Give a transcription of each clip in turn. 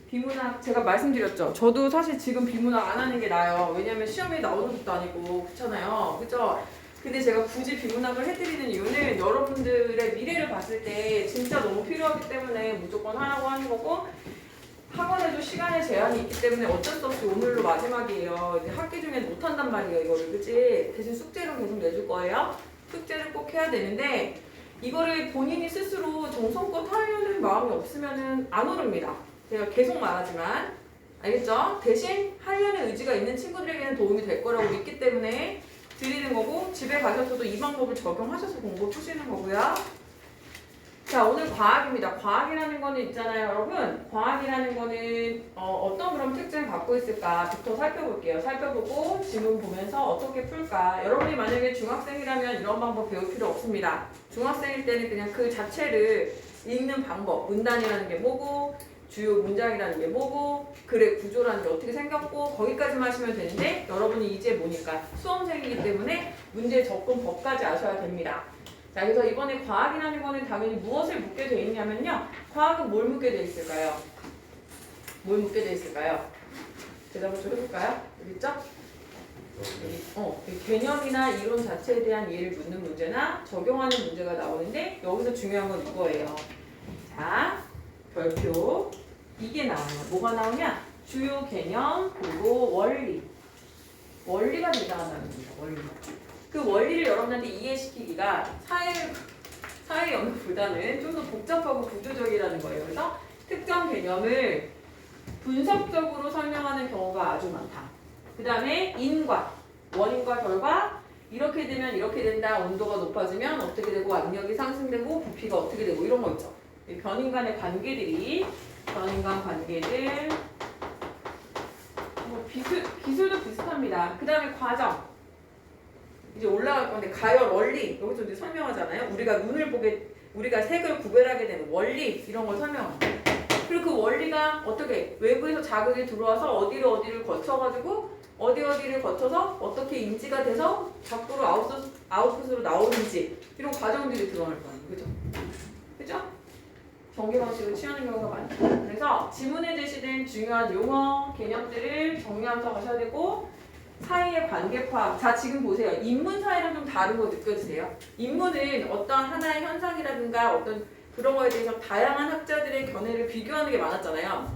비문학 제가 말씀드렸죠. 저도 사실 지금 비문학 안 하는 게 나아요. 왜냐면 시험에 나오는 것도 아니고 그렇잖아요. 그죠? 근데 제가 굳이 비문학을 해드리는 이유는 여러분들의 미래를 봤을 때 진짜 너무 필요하기 때문에 무조건 하라고 하는 거고, 학원에도 시간의 제한이 있기 때문에 어쩔 수 없이 오늘로 마지막이에요. 이제 학기 중에 못 한단 말이에요, 이거를. 그치? 대신 숙제로 계속 내줄 거예요. 숙제를 꼭 해야 되는데 이거를 본인이 스스로 정성껏 하려는 마음이 없으면은 안 오릅니다. 제가 계속 말하지만 알겠죠? 대신 하려는 의지가 있는 친구들에게는 도움이 될 거라고 믿기 때문에 드리는 거고, 집에 가셔서도 이 방법을 적용하셔서 공부 푸시는 거고요. 자, 오늘 과학입니다. 과학이라는 거는 있잖아요, 여러분. 과학이라는 거는 어떤 그런 특징을 갖고 있을까부터 살펴볼게요. 살펴보고 지문 보면서 어떻게 풀까. 여러분이 만약에 중학생이라면 이런 방법 배울 필요 없습니다. 중학생일 때는 그냥 그 자체를 읽는 방법, 문단이라는 게 뭐고 주요 문장이라는 게 뭐고 글의 구조라는 게 어떻게 생겼고 거기까지만 하시면 되는데, 여러분이 이제 뭐니까 수험생이기 때문에 문제 접근법까지 아셔야 됩니다. 자, 그래서 이번에 과학이라는 거는 당연히 무엇을 묻게 돼 있냐면요. 과학은 뭘 묻게 돼 있을까요? 뭘 묻게 돼 있을까요? 대답을 좀 해볼까요? 여기 있죠? 이 개념이나 이론 자체에 대한 이해를 묻는 문제나 적용하는 문제가 나오는데, 여기서 중요한 건 이거예요. 자, 별표 이게 나와요. 뭐가 나오냐? 주요 개념 그리고 원리. 원리가 등장한다는 겁니다. 원리. 그 원리를 여러분한테 이해시키기가 사회 영역보다는 좀 더 복잡하고 구조적이라는 거예요. 그래서 특정 개념을 분석적으로 설명하는 경우가 아주 많다. 그 다음에 인과, 원인과 결과, 이렇게 되면 이렇게 된다, 온도가 높아지면 어떻게 되고 압력이 상승되고 부피가 어떻게 되고 이런 거 있죠. 변인 간의 관계들이, 변인 간 관계들, 뭐 기술도 비슷합니다. 그 다음에 과정. 이제 올라갈 건데 가열 원리, 여기서 이제 설명하잖아요. 우리가 색을 구별하게 되는 원리, 이런 걸 설명합니다. 그리고 그 원리가 어떻게 외부에서 자극이 들어와서 어디를 거쳐가지고 어디를 거쳐서 어떻게 인지가 돼서 밖으로 아웃풋으로 나오는지, 이런 과정들이 들어갈 거예요. 그죠? 그죠? 전개 방식을 취하는 경우가 많죠. 그래서 지문에 제시된 중요한 용어, 개념들을 정리하면서 가셔야 되고, 사이의 관계 파악. 자, 지금 보세요. 인문 사이랑 좀 다른 거 느껴지세요? 인문은 어떤 하나의 현상이라든가 어떤 그런 거에 대해서 다양한 학자들의 견해를 비교하는 게 많았잖아요.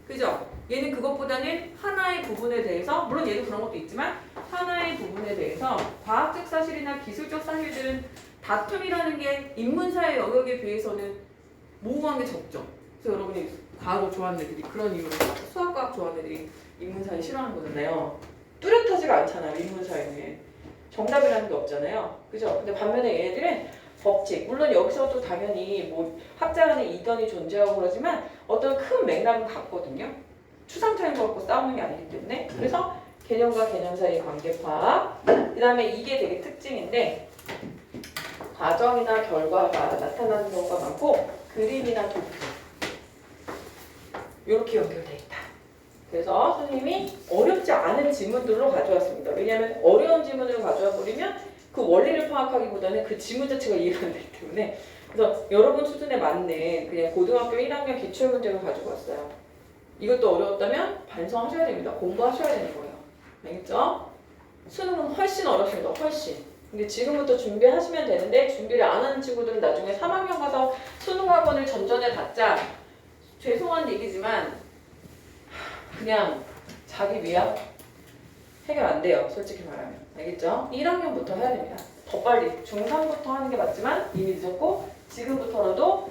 그죠? 얘는 그것보다는 하나의 부분에 대해서, 물론 얘도 그런 것도 있지만 하나의 부분에 대해서 과학적 사실이나 기술적 사실들은 다툼이라는 게 인문사의 영역에 비해서는 모호한 게 적죠. 그래서 여러분이 과학을 좋아하는 애들이, 그런 이유로 수학과학 좋아하는 애들이 인문사회 싫어하는 거잖아요. 뚜렷하지가 않잖아요. 인문사회는 정답이라는 게 없잖아요. 그죠? 근데 반면에 얘네들은 법칙, 물론 여기서도 당연히 뭐 학자 간의 이견이 존재하고 그러지만 어떤 큰 맥락은 같거든요. 추상적인 거 갖고 싸우는 게 아니기 때문에. 그래서 개념과 개념 사이의 관계 파악. 그 다음에 이게 되게 특징인데, 과정이나 결과가 나타나는 경우가 많고 그림이나 도표 이렇게 연결돼 있다. 그래서 선생님이 어렵지 않은 지문들로 가져왔습니다. 왜냐하면 어려운 지문으로 가져와 버리면 그 원리를 파악하기보다는 그 지문 자체가 이해가 안 되기 때문에, 그래서 여러분 수준에 맞는 그냥 고등학교 1학년 기출문제를 가지고 왔어요. 이것도 어려웠다면 반성하셔야 됩니다. 공부하셔야 되는 거예요. 알겠죠? 수능은 훨씬 어렵습니다. 훨씬. 근데 지금부터 준비하시면 되는데, 준비를 안 하는 친구들은 나중에 3학년 가서 수능학원을 전전에 받자. 죄송한 얘기지만 그냥 자기 위압 해결 안 돼요. 솔직히 말하면. 알겠죠? 1학년부터 해야 됩니다. 더 빨리. 중3부터 하는 게 맞지만 이미 늦었고, 지금부터라도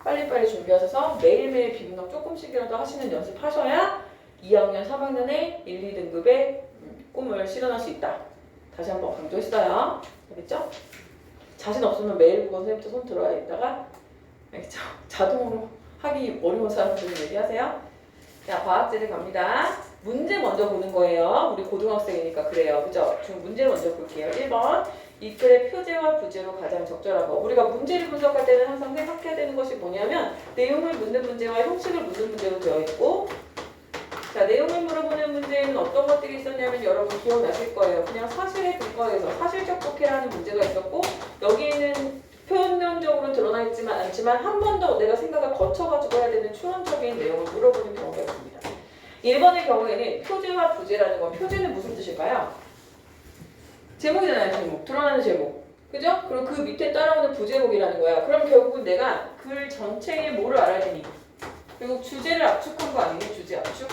빨리빨리 준비하셔서 매일매일 비문학 조금씩이라도 하시는 연습하셔야 2학년, 3학년에 1, 2등급의 꿈을 실현할 수 있다. 다시 한번 강조했어요. 알겠죠? 자신 없으면 매일 국어 선생님부터 손 들어야 있다가, 알겠죠? 자동으로 하기 어려운 사람들은 얘기하세요. 자, 과학제를 갑니다. 문제 먼저 보는 거예요. 우리 고등학생이니까 그래요. 그죠? 문제 먼저 볼게요. 1번. 이 글의 표제와 부제로 가장 적절한 거. 우리가 문제를 분석할 때는 항상 생각해야 되는 것이 뭐냐면, 내용을 묻는 문제와 형식을 묻는 문제로 되어 있고, 자, 내용을 물어보는 문제에는 어떤 것들이 있었냐면 여러분 기억나실 거예요. 그냥 사실에 근거해서 사실적 독해라는 문제가 있었고, 여기에는 표현 표면적으로 드러나 있지만 않지만 한 번 더 내가 생각을 거쳐가지고 해야 되는 추론적인 내용을 물어보는 경우가 있습니다. 1번의 경우에는 표제와 부제라는 건 표제는 무슨 뜻일까요? 제목이잖아요. 제목. 드러나는 제목. 그죠? 그리고 그 밑에 따라오는 부제목이라는 거야. 그럼 결국은 내가 글 전체에 뭐를 알아야 되니? 결국 주제를 압축한 거 아니니? 주제 압축?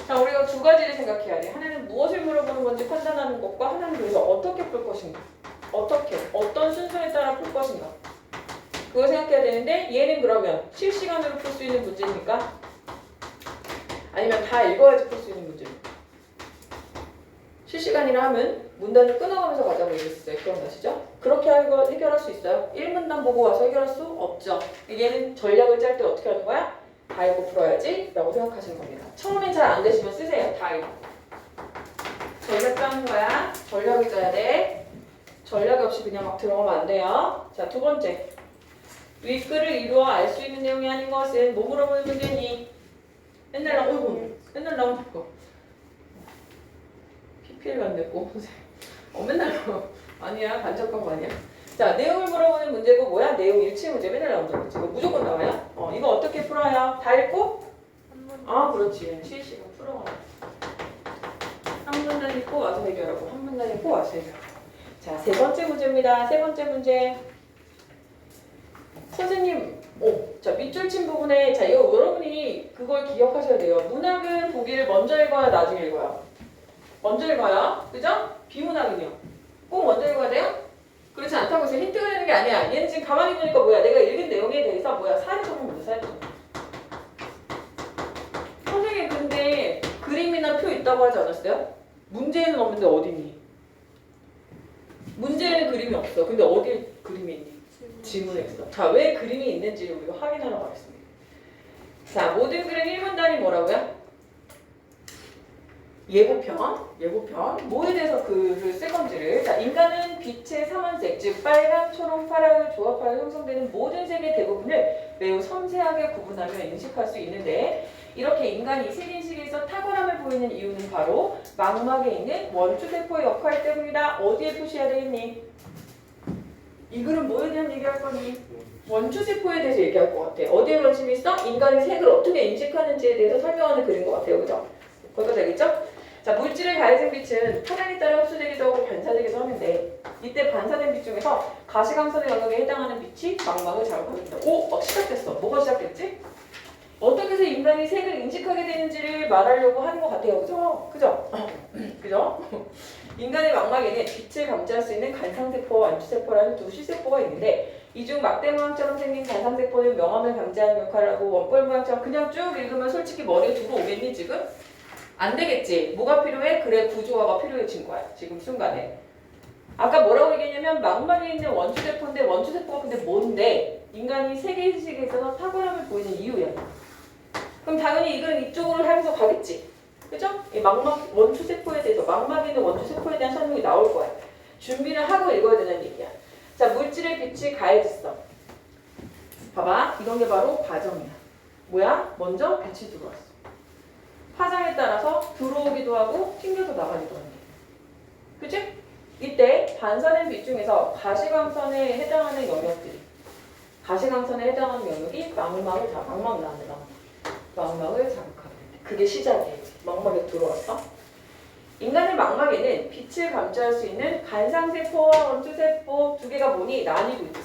자, 우리가 두 가지를 생각해야 돼. 하나는 무엇을 물어보는 건지 판단하는 것과 하나는 그래서 어떻게 풀 것인가. 어떻게, 어떤 순서에 따라 풀 것인가. 그걸 생각해야 되는데 얘는 그러면 실시간으로 풀 수 있는 문제입니까? 아니면 다 읽어야지 풀 수 있는 문제입니까? 실시간이라 하면 문단을 끊어가면서 가자고 얘기했어요. 기억나시죠? 그렇게 해결할 수 있어요. 1문단 보고 와서 해결할 수 없죠. 얘는 전략을 짤 때 어떻게 하는 거야? 다 읽고 풀어야지 라고 생각하시는 겁니다. 처음엔 잘 안 되시면 쓰세요. 다 읽고. 전략 짜는 거야. 전략을 짜야 돼. 전략 없이 그냥 막 들어가면 안 돼요. 자, 두 번째. 윗글을 이루어 알 수 있는 내용이 아닌 것은 뭐 물어보는 문제니? 맨날 나오는 거. PPL 안 됐고. 맨날 아니야. 간접한 거 아니야. 자, 내용을 물어보는 문제고 뭐야? 내용 일치 문제 맨날 나온다고. 이거 무조건 나와요. 이거 어떻게 풀어요? 다 읽고? 아, 그렇지. 실시간 풀어가. 한 문단 읽고 와서 해결하고 한 문단 읽고 와서 해결하고. 자, 세 번째 문제입니다. 세 번째 문제. 선생님, 자, 밑줄 친 부분에, 자, 이거 여러분이 그걸 기억하셔야 돼요. 문학은 보기를 먼저 읽어야 나중에 읽어요. 먼저 읽어요. 그죠? 비문학은요. 꼭 먼저 읽어야 돼요? 그렇지 않다고 해서 힌트가 되는 게 아니야. 얘는 지금 가만히 보니까 뭐야? 내가 읽은 내용에 대해서 뭐야? 사례 적용입니다. 사례 적용. 선생님, 근데 그림이나 표 있다고 하지 않았어요? 문제에는 없는데 어디니? 문제에는 그림이 없어. 근데 어디에 그림이 있니? 지문에 있어. 자, 왜 그림이 있는지 우리가 확인하러 가겠습니다. 자, 모든 그림 1문단이 뭐라고요? 예고편. 뭐에 대해서 글을 쓸 건지를. 자, 인간은 빛의 3원색, 즉 빨강, 초록, 파랑을 조합하여 형성되는 모든 색의 대부분을 매우 섬세하게 구분하며 인식할 수 있는데 이렇게 인간이 색인식에서 탁월함을 보이는 이유는 바로 망막에 있는 원추세포의 역할 때문이다. 어디에 표시해야 되겠니? 이 글은 뭐에 대한 얘기할 거니? 원추세포에 대해서 얘기할 것 같아. 어디에 관심이 있어? 인간이 색을 어떻게 인식하는지에 대해서 설명하는 글인 것 같아요. 그죠? 거기가 되겠죠? 자, 물질의 가해진 빛은 파장에 따라 흡수되기도 하고 반사되기도 하는데 이때 반사된 빛 중에서 가시광선의 영역에 해당하는 빛이 망막을 자극합니다. 오! 시작됐어. 뭐가 시작됐지? 어떻게 해서 인간이 색을 인식하게 되는지를 말하려고 하는 것 같아요. 그죠? 그죠? 인간의 망막에는 빛을 감지할 수 있는 간상세포와 완추세포라는 두 시세포가 있는데 이 중 막대 모양처럼 생긴 간상세포는 명암을 감지하는 역할을 하고 원뿔 모양처럼 그냥 쭉 읽으면 솔직히 머리에 들어오겠니 지금? 안 되겠지. 뭐가 필요해? 그래, 구조화가 필요해진 거야. 지금 순간에. 아까 뭐라고 얘기했냐면 망막에 있는 원추세포인데 원추세포가 근데 뭔데? 인간이 세계인식에 있어서 탁월함을 보이는 이유야. 그럼 당연히 이건 이쪽으로 하면서 가겠지. 그죠? 이 망막 원추세포에 대해서 망막에 있는 원추세포에 대한 설명이 나올 거야. 준비를 하고 읽어야 되는 얘기야. 자, 물질의 빛이 가해졌어. 봐봐. 이런 게 바로 과정이야. 뭐야? 먼저 빛이 들어왔어. 파장에 따라서 들어오기도 하고 튕겨서 나가기도 한대. 그치? 이때 반사된 빛 중에서 가시광선에 해당하는 영역들이 가시광선에 해당하는 영역이 망막을 자극하게 돼. 그게 시작이에요. 망막에 들어왔어. 인간의 망막에는 빛을 감지할 수 있는 간상세포와 원추세포 두 개가 뭐니? 나뉘고 있지.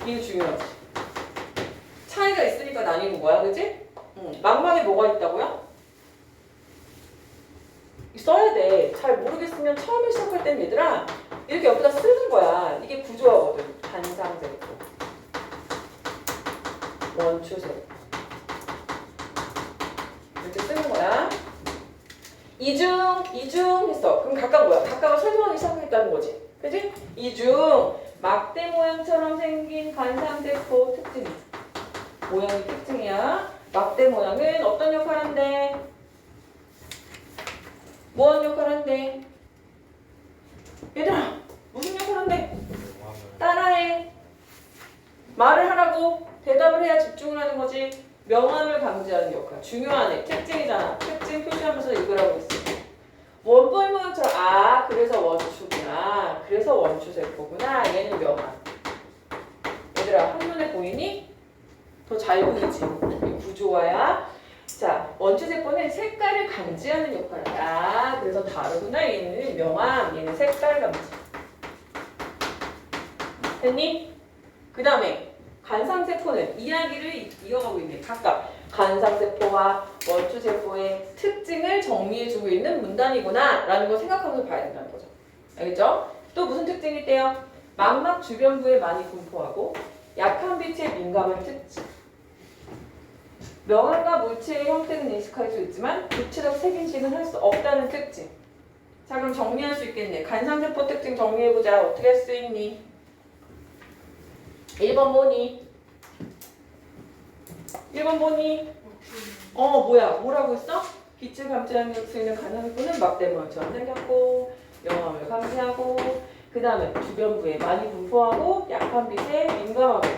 이거 중요하지. 차이가 있으니까 나뉘는 거야. 그치? 망막에 뭐가 있다고요? 써야 돼. 잘 모르겠으면 처음에 시작할 땐 얘들아 이렇게 옆에다 쓰는 거야. 이게 구조화거든. 간상세포, 원추세포 이렇게 쓰는 거야. 이중 했어. 그럼 각각 뭐야? 각각을 설명하기 시작하겠다는 거지. 그치? 이중 막대 모양처럼 생긴 간상세포 특징이 모양이 특징이야. 막대 모양은 어떤 역할을 한대? 뭐하는 역할을 한대? 얘들아 무슨 역할을 한대? 따라해. 말을 하라고 대답을 해야 집중을 하는 거지. 명암을 감지하는 역할. 중요한 애. 특징이잖아. 특징 표시하면서 읽으라고 했어. 원뿔 모양처럼 아 그래서 원추구나. 그래서 원추세포구나. 얘는 명암. 얘들아 한눈에 보이니? 더 잘 보이지? 이 구조화야. 자 원추세포는 색깔을 감지하는 역할을 한다. 그래서 다르구나. 얘는 명암. 얘는 색깔 감지. 됐니? 그 다음에 간상세포는 이야기를 이어가고 있네. 각각 간상세포와 원추세포의 특징을 정리해주고 있는 문단이구나 라는 걸 생각하면서 봐야 된다는 거죠. 알겠죠? 또 무슨 특징이 있대요? 망막 주변부에 많이 분포하고 약한 빛에 민감한 특징. 명암과 물체의 형태는 인식할 수 있지만 구체적 색인식은 할 수 없다는 특징. 자 그럼 정리할 수 있겠네. 간상세포 특징 정리해보자. 어떻게 할 수 있니? 1번 뭐니? 1번 뭐니? 뭐야? 뭐라고 했어? 빛을 감지하는 수 있는 간상세포는 막대모양처럼 생겼고 명암을 감지하고 그 다음에 주변부에 많이 분포하고 약한 빛에 민감하고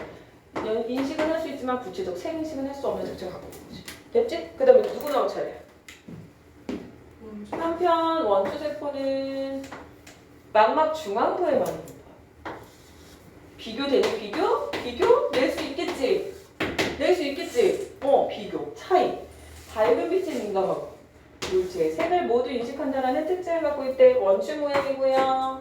인식은 할 수 있지만 구체적 색인식은 할 수 없는 특징을 갖고 있는 거지. 됐지? 그 다음에 누구 나올 차례야? 한편 원추세포는 망막 중앙부에 많이 분포. 비교되니 비교? 비교? 낼 수 있겠지? 낼 수 있겠지? 비교, 차이. 밝은 빛에 민감하고 물체의 색을 모두 인식한다는 특징을 갖고 있대. 원추 모양이고요.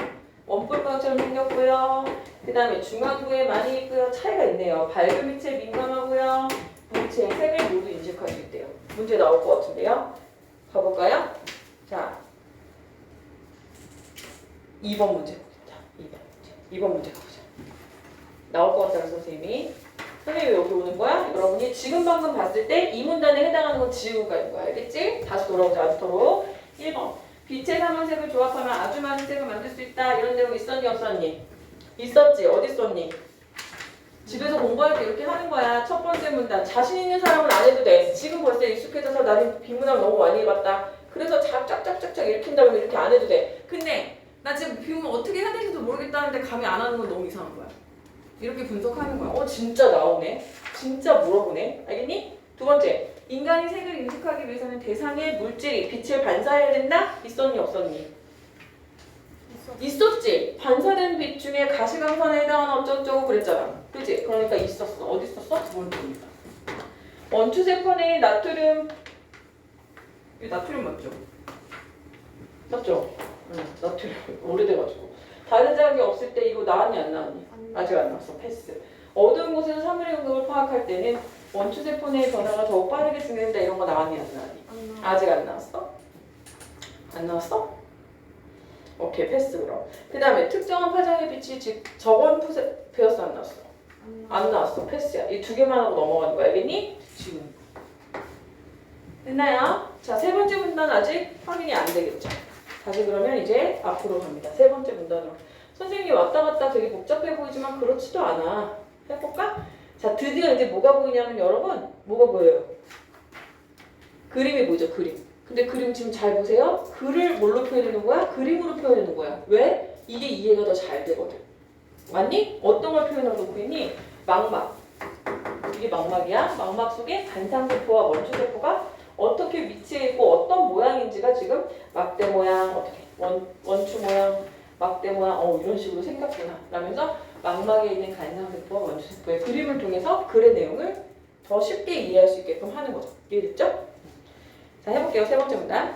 원뿔 모양처럼 생겼고요. 그 다음에 중앙부에 많이 있고요. 차이가 있네요. 밝은 빛에 민감하고요. 물체의 색을 모두 인식할 수 있대요. 문제 나올 것 같은데요. 가볼까요? 자, 2번 문제 보겠다. 2번 문제 가보자. 나올 것 같다는 선생님이. 선생님이 여기 오는 거야? 여러분이 지금 방금 봤을 때 이 문단에 해당하는 건 지우고 가는 거야. 알겠지? 다시 돌아오지 않도록. 1번. 빛의 삼원색을 조합하면 아주 많은 색을 만들 수 있다. 이런 내용 있었니 없었니? 있었지. 어디 썼니? 집에서 공부할 때 이렇게 하는 거야. 첫 번째 문단. 자신 있는 사람은 안 해도 돼. 지금 벌써 익숙해져서 나는 비문항 너무 많이 해봤다. 그래서 짝짝짝짝짝 읽힌다면 이렇게 안 해도 돼. 근데 나 지금 비문 어떻게 해야 되는지도 모르겠다는데 감이 안 하는 건 너무 이상한 거야. 이렇게 분석하는 거야. 진짜 나오네. 진짜 물어보네. 알겠니? 두 번째. 인간이 색을 인식하기 위해서는 대상의 물질이 빛을 반사해야 된다? 있었니 없었니? 있었지. 반사된 빛 중에 가시광선에 해당하는 어쩌고저쩌고 그랬잖아. 그치? 그러니까 있었어. 어디 있었어? 두 번째입니다. 원추세포는 나트륨 이거 나트륨 맞죠? 맞죠? 응, 나트륨 오래돼가지고 다른 자극이 없을 때 이거 나왔니 안 나왔니? 아직 안 나왔어. 패스. 어두운 곳에서 사물의 응급을 파악할 때는 원추세포 내의 변화가 더욱 빠르게 진행된다. 이런 거 나왔니 안 나왔니? 아직 안 나왔어? 안 나왔어? 오케이 패스 그럼. 그 다음에 특정한 파장의 빛이 즉 저건 배웠어 안 나왔어? 안 나왔어. 패스야. 이 두 개만 하고 넘어가는 거야. 알겠니? 지금 됐나요? 자, 세 번째 문단 아직 확인이 안 되겠죠? 다시 그러면 이제 앞으로 갑니다. 세 번째 문단으로. 선생님이 왔다 갔다 되게 복잡해 보이지만 그렇지도 않아. 해볼까? 자, 드디어 이제 뭐가 보이냐면 여러분 뭐가 보여요? 그림이 보이죠? 그림. 근데 그림 지금 잘 보세요. 글을 뭘로 표현하는 거야? 그림으로 표현하는 거야. 왜? 이게 이해가 더 잘 되거든. 맞니? 어떤 걸 표현하고 있니? 망막. 이게 망막이야. 망막 속에 간상세포와 원추세포가 어떻게 위치해 있고 어떤 모양인지가 지금 막대 모양, 어떻게 원추 모양, 막대 모양, 이런 식으로 생겼구나. 라면서 망막에 있는 간상세포와 원추세포의 그림을 통해서 글의 내용을 더 쉽게 이해할 수 있게끔 하는 거죠. 이해됐죠? 자, 해볼게요. 세 번째 문단.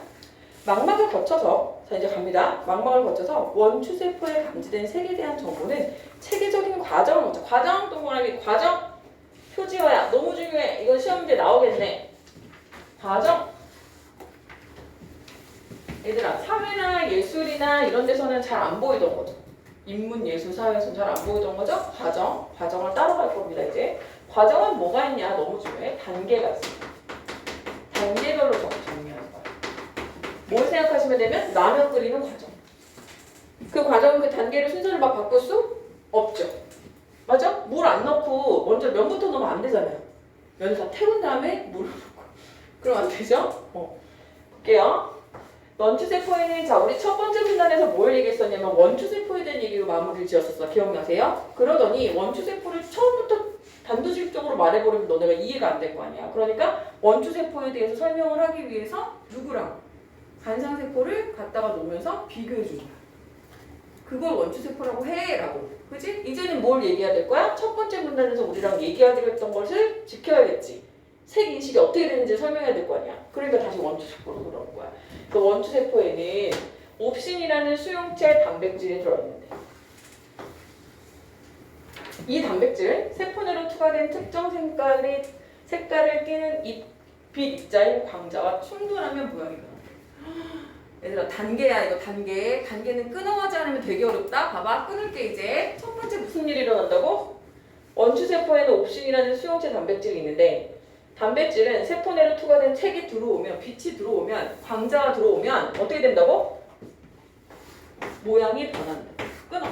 망막을 거쳐서, 자 이제 갑니다. 망막을 거쳐서 원추세포에 감지된 색에 대한 정보는 체계적인 과정을 거쳐. 과정, 동그라미 과정, 표지화야. 너무 중요해. 이건 시험 문제 나오겠네. 과정. 얘들아, 사회나 예술이나 이런 데서는 잘 안 보이던 거죠. 인문, 예술, 사회에서는 잘 안 보이던 거죠. 과정. 과정을 따라갈 겁니다. 이제 과정은 뭐가 있냐? 너무 중요해. 단계가 있습니다. 단계별로 정리하는 거야. 뭘 생각하시면 되면 라면 끓이는 과정. 그 과정은 그 단계를 순서를 막 바꿀 수 없죠. 맞아? 물 안 넣고 먼저 면부터 넣으면 안 되잖아요. 면을 다 태운 다음에 물을 넣고. 그럼 안 되죠? 볼게요. 원추세포에는 자 우리 첫 번째 문단에서 뭘 얘기했었냐면 원추세포에 대한 얘기로 마무리를 지었었어. 기억나세요? 그러더니 원추세포를 처음부터 단도직입적으로 말해버리면 너네가 이해가 안 될 거 아니야. 그러니까 원추세포에 대해서 설명을 하기 위해서 누구랑? 간상세포를 갖다가 놓으면서 비교해주는 거야. 그걸 원추세포라고 해 라고. 그치? 이제는 뭘 얘기해야 될 거야? 첫 번째 문단에서 우리랑 얘기하기로 했던 것을 지켜야겠지. 색 인식이 어떻게 되는지 설명해야 될 거 아니야. 그러니까 다시 원추세포로 돌아온 거야. 그 원추세포에는 옵신이라는 수용체 단백질이 들어있는데 이 단백질, 세포 내로 투과된 특정 색깔을 띠는 빛 입자인 광자와 충돌하면 모양이 변한다. 얘들아 단계야 이거 단계. 단계는 끊어가지 않으면 되게 어렵다. 봐봐 끊을게 이제. 첫 번째 무슨 일이 일어난다고? 원추세포에는 옵신이라는 수용체 단백질이 있는데 단백질은 세포 내로 투과된 색이 들어오면 빛이 들어오면 광자가 들어오면 어떻게 된다고? 모양이 변한다. 끊어.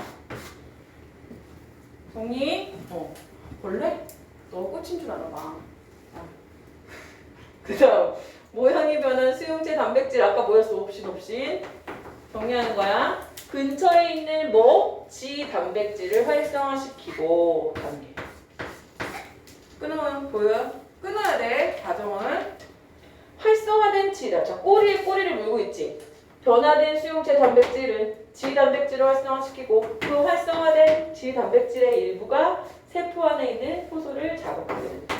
정리? 볼래? 너 꽂힌 줄 알아 봐. 그 다음 모양이 변한 수용체 단백질 아까 뭐였어? 옵신 정리하는 거야. 근처에 있는 뭐? 지 단백질을 활성화시키고 단계 끊으면 보여요? 끊어야 돼. 과정을 활성화된 지다. 자 꼬리를 물고 있지. 변화된 수용체 단백질은 지 단백질을 활성화시키고 그 활성화된 지 단백질의 일부가 세포 안에 있는 효소를 자극하게 됩니다.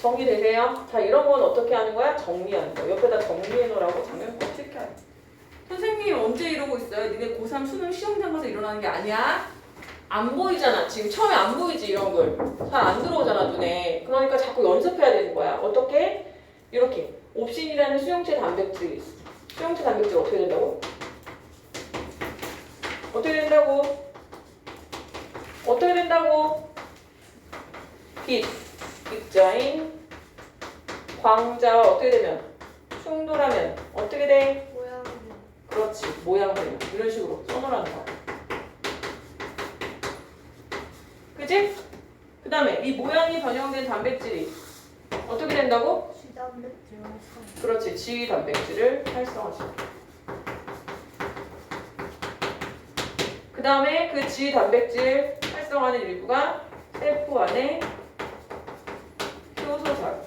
정리되세요? 자 이런 건 어떻게 하는 거야? 정리하는 거. 옆에다 정리해 놓으라고 장면 꼭 체크해. 선생님이 언제 이러고 있어요? 니네 고3 수능 시험장 가서 일어나는 게 아니야? 안 보이잖아. 지금 처음에 안 보이지 이런 걸. 잘 안 들어오잖아 눈에. 그러니까 자꾸 연습해야 되는 거야. 어떻게? 이렇게 옵신이라는 수용체 단백질이 있어. 수용체 단백질 어떻게 된다고? 어떻게 된다고? 어떻게 된다고? 빛 입자인 광자와 어떻게 되면? 충돌하면 어떻게 돼? 모양. 그렇지. 모양을 이런 식으로 써놓으라는 거야. 그치? 그 다음에 이 모양이 변형된 단백질이 어떻게 된다고? 지단백질 활성. 그렇지. 지 단백질을 활성화시켜. 그 다음에 그 지 단백질 활성화하는 일부가 세포 안에 효소 자극.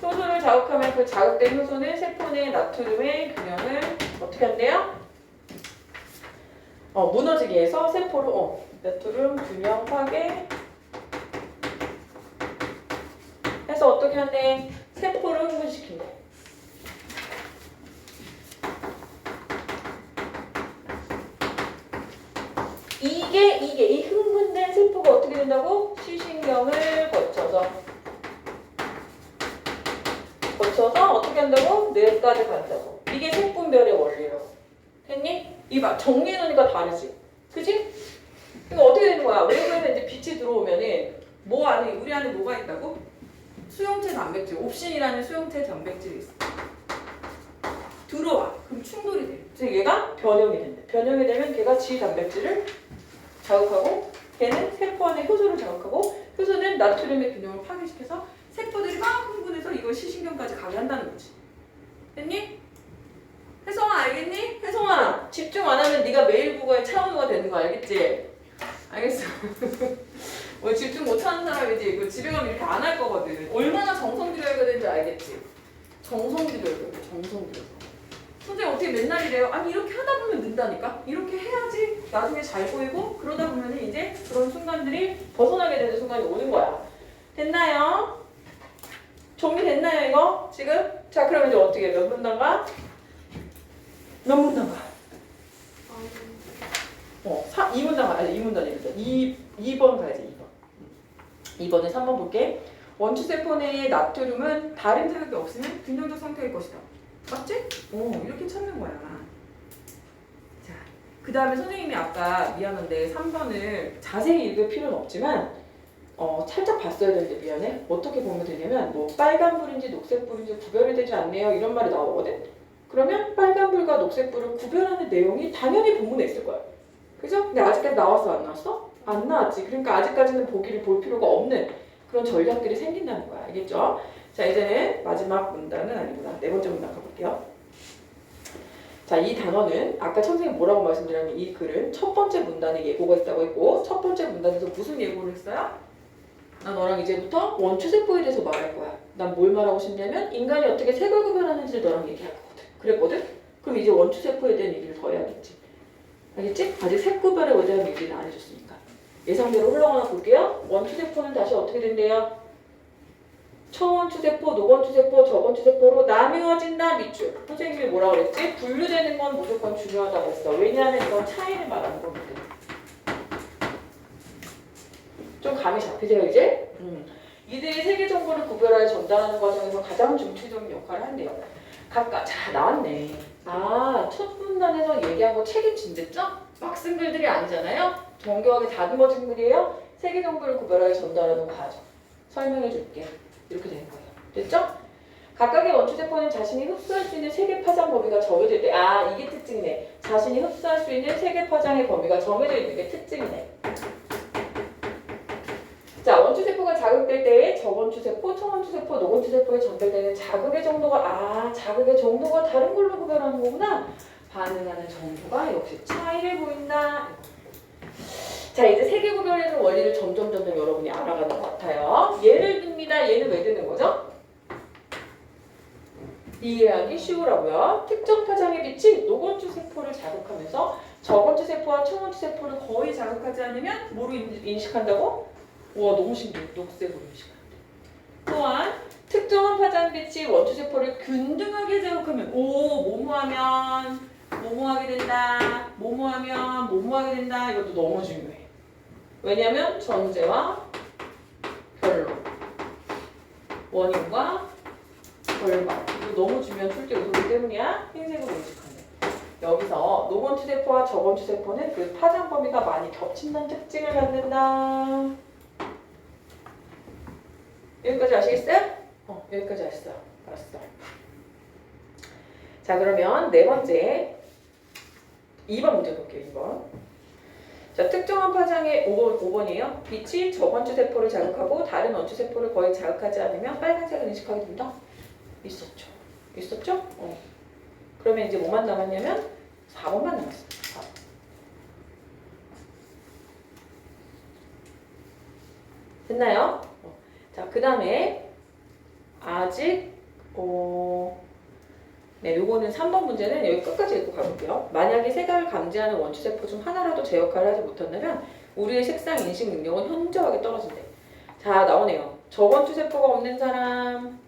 효소를 자극하면 그 자극된 효소는 세포 내 나트륨의 균형을 어떻게 한대요? 무너지게 해서 세포를 나트륨 균형 파괴 해서 어떻게 한대? 세포를 흥분시킨대. 이 흥분된 세포가 어떻게 된다고? 시신경을 거쳐서 어떻게 한다고? 뇌까지 간다고. 이게 색분별의 원리라고. 됐니? 이봐 정리해놓으니까 다르지. 그치? 이거 어떻게 되는 거야? 외부에서 이제 빛이 들어오면은 뭐 안에 우리 안에 뭐가 있다고? 수용체 단백질, 옵신이라는 수용체 단백질이 있어. 들어와. 그럼 충돌이 돼. 그래서 얘가 변형이 된대. 변형이 되면 걔가 지 단백질을 자극하고 걔는 세포 안에 효소를 자극하고 효소는 나트륨의 균형을 파괴시켜서 세포들이 막 흥분해서 이걸 시신경까지 가게 한다는 거지. 됐니? 혜성아 알겠니? 혜성아 집중 안 하면 네가 매일 국어의 차은우가 되는 거 알겠지? 알겠어. 뭐 집중 못하는 사람이지. 그 집에 가면 이렇게 안 할 거거든. 얼마나 정성 들여야 되는지 알겠지? 정성 들여야 돼. 정성 들여서. 선생님 어떻게 맨날 이래요? 아니 이렇게 하다 보면 는다니까? 이렇게 해야지 나중에 잘 보이고 그러다 보면 이제 그런 순간들이 벗어나게 되는 순간이 오는 거야. 됐나요? 정리됐나요 이거? 지금? 자 그럼 이제 어떻게 몇 문단 가? 몇 문단 가? 2문단 가야지. 2문단이니까 2번 가야지. 2번에 3번 볼게. 원추세포 내의 나트륨은 다른 자극이 없으면 균형적 상태일 것이다. 맞지? 이렇게 찾는 거야. 자, 그 다음에 선생님이 아까 미안한데 3번을 자세히 읽을 필요는 없지만 살짝 봤어야 되는데 미안해. 어떻게 보면 되냐면 뭐 빨간불인지 녹색불인지 구별이 되지 않네요. 이런 말이 나오거든. 그러면 빨간불과 녹색불을 구별하는 내용이 당연히 본문에 있을 거야. 그죠? 근데 아직까지 나왔어? 안 나왔어? 안 나왔지. 그러니까 아직까지는 보기를 볼 필요가 없는 그런 전략들이 생긴다는 거야. 알겠죠? 자 이제는 마지막 문단은 아니구나. 네 번째 문단 가볼게요. 자 이 단어는 아까 선생님 뭐라고 말씀드렸냐면 이 글은 첫 번째 문단에 예고가 있다고 했고 첫 번째 문단에서 무슨 예고를 했어요? 나 너랑 이제부터 원추세포에 대해서 말할 거야. 난 뭘 말하고 싶냐면 인간이 어떻게 색을 구별하는지를 너랑 얘기할 거거든. 그랬거든? 그럼 이제 원추세포에 대한 얘기를 더 해야겠지. 알겠지? 아직 색 구별에 대한 얘기는 안 해줬으니까. 예상대로 흘러가나 볼게요. 원추세포는 다시 어떻게 된대요? 초원추세포, 노원추세포, 저원추세포로 나누어진다 밑줄. 선생님이 뭐라 그랬지? 분류되는 건 무조건 중요하다고 했어. 왜냐하면 이건 차이를 말하는 거거든. 좀 감이 잡히세요 이제? 이들이 세계 정보를 구별하여 전달하는 과정에서 가장 중추적인 역할을 한대요. 각각 자 나왔네. 첫 분단에서 얘기한 거 책임진댔죠? 막 쓴 글들이 아니잖아요. 정교하게 다듬어진 글이에요. 세계 정보를 구별하여 전달하는 과정. 설명해 줄게. 이렇게 되는 거예요. 됐죠? 각각의 원추세포는 자신이 흡수할 수 있는 세계 파장 범위가 정해질 때, 이게 특징이네. 자신이 흡수할 수 있는 세계 파장의 범위가 정해져 있는 게 특징이네. 자, 원추세포가 자극될 때에 저원추세포, 초원추세포, 노원추세포에 전달되는 자극의 정도가 다른 걸로 구별하는 거구나. 반응하는 정도가 역시 차이를 보인다. 자, 이제 세계 구별하는 원리를 점점 여러분이 알아가는 것 같아요. 예를 듭니다. 얘는 왜 드는 거죠? 이해하기 쉬우라고요. 특정 파장의 빛이 노원추세포를 자극하면서 저원추세포와 초원추세포를 거의 자극하지 않으면 뭐로 인식한다고? 우와, 너무 신기해. 녹색으로 인식한대. 또한 특정한 파장빛이 원추세포를 균등하게 자극하면 뭐뭐하게 된다. 이것도 너무 중요해. 왜냐면 전제와 결론, 원인과 결과. 이거 너무 중요한 출제 요소이기 때문이야. 흰색으로 인식한대. 여기서 노원추세포와 저원추세포는 그 파장 범위가 많이 겹친다는 특징을 갖는다. 여기까지 아시겠어요? 여기까지 아셨어요. 알았어. 자, 그러면 네 번째 2번 문제 볼게요. 2번. 자, 특정한 파장의 5번이에요. 빛이 저원추세포를 자극하고 다른 원추세포를 거의 자극하지 않으면 빨간색을 인식하게 된다. 있었죠? 그러면 이제 뭐만 남았냐면 4번만 남았어요. 4번. 됐나요? 자, 그 다음에 아직 요거는 3번 문제는 여기 끝까지 읽고 가볼게요. 만약에 색을 감지하는 원추세포 중 하나라도 제 역할을 하지 못한다면 우리의 색상 인식 능력은 현저하게 떨어진대. 자, 나오네요. 저원추세포가 없는 사람.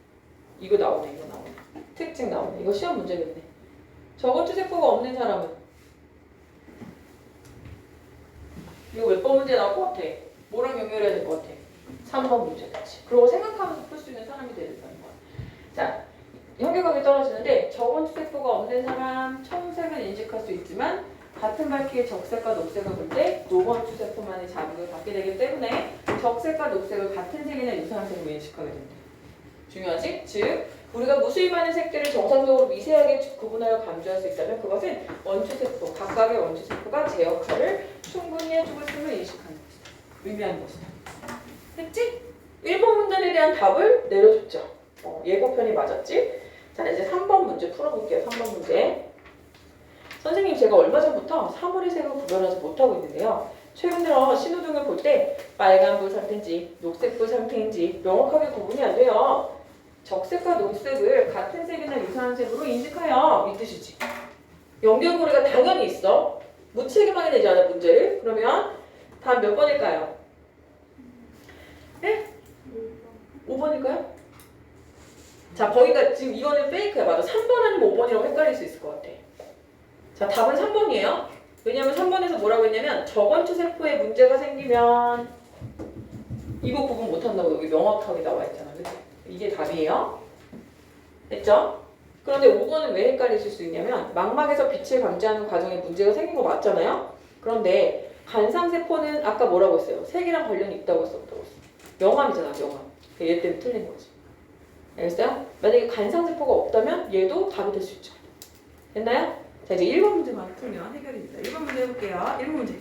이거 나오네. 특징 나오네. 이거 시험 문제겠네. 저원추세포가 없는 사람은 이거 몇 번 문제 나올 것 같아? 뭐랑 연결해야 될 것 같아? 3번 문제까지. 그리고 생각하면서 풀 수 있는 사람이 되야 된다는 거야. 자, 현격하게 떨어지는데 저원추세포가 없는 사람 청색을 인식할 수 있지만 같은 밝기의 적색과 녹색을 볼 때 노원추세포만의 자극을 받게 되기 때문에 적색과 녹색을 같은 색이나 유사한 색으로 인식하게 된다. 중요하지? 즉 우리가 무수히 많은 색들을 정상적으로 미세하게 구분하여 감지할 수 있다면 그것은 원추세포, 각각의 원추세포가 제 역할을 충분히 해주고 있음을 인식하는 것이다. 의미하는 것이다. 됐지? 1번 문단에 대한 답을 내려줬죠. 예고편이 맞았지? 자, 이제 3번 문제 풀어볼게요. 3번 문제. 선생님, 제가 얼마 전부터 사물의 색을 구별하지 못하고 있는데요. 최근 들어 신호등을 볼 때 빨간불 상태인지 녹색불 상태인지 명확하게 구분이 안 돼요. 적색과 녹색을 같은 색이나 유사한 색으로 인식하여 이 뜻이지. 연결고리가 당연히 있어. 무책임하게 내지 않아 문제를. 그러면 답 몇 번일까요? 네? 5번일까요? 자, 거기가 지금 이거는 페이크야. 맞아. 3번 아니면 5번이라고 헷갈릴 수 있을 것 같아. 자, 답은 3번이에요. 왜냐면 3번에서 뭐라고 했냐면 저원추세포에 문제가 생기면 이거 구분 못한다고 여기 명확하게 나와 있잖아. 그치? 이게 답이에요. 됐죠? 그런데 5번은 왜 헷갈리실 수 있냐면 망막에서 빛을 감지하는 과정에 문제가 생긴 거 맞잖아요? 그런데 간상세포는 아까 뭐라고 했어요? 색이랑 관련이 있다고 했어, 없다고 했어? 영암이잖아, 영암. 얘 때문에 틀린 거지. 알겠어요? 만약에 간상세포가 없다면 얘도 답이 될 수 있죠. 됐나요? 자, 이제 1번 문제만 풀면 해결입니다. 1번 문제 해볼게요. 1번 문제.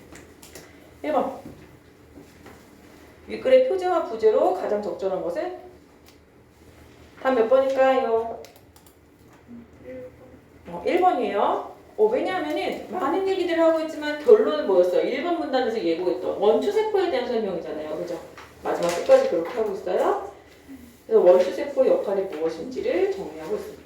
1번. 윗글의 표제와 부제로 가장 적절한 것은? 답 몇 번일까요? 1번이에요. 왜냐하면은 많은 얘기들을 하고 있지만 결론은 뭐였어요? 1번 문단에서 예고했던 원추세포에 대한 설명이잖아요. 그죠? 마지막 끝까지 그렇게 하고 있어요. 그래서 원추세포의 역할이 무엇인지를 정리하고 있습니다.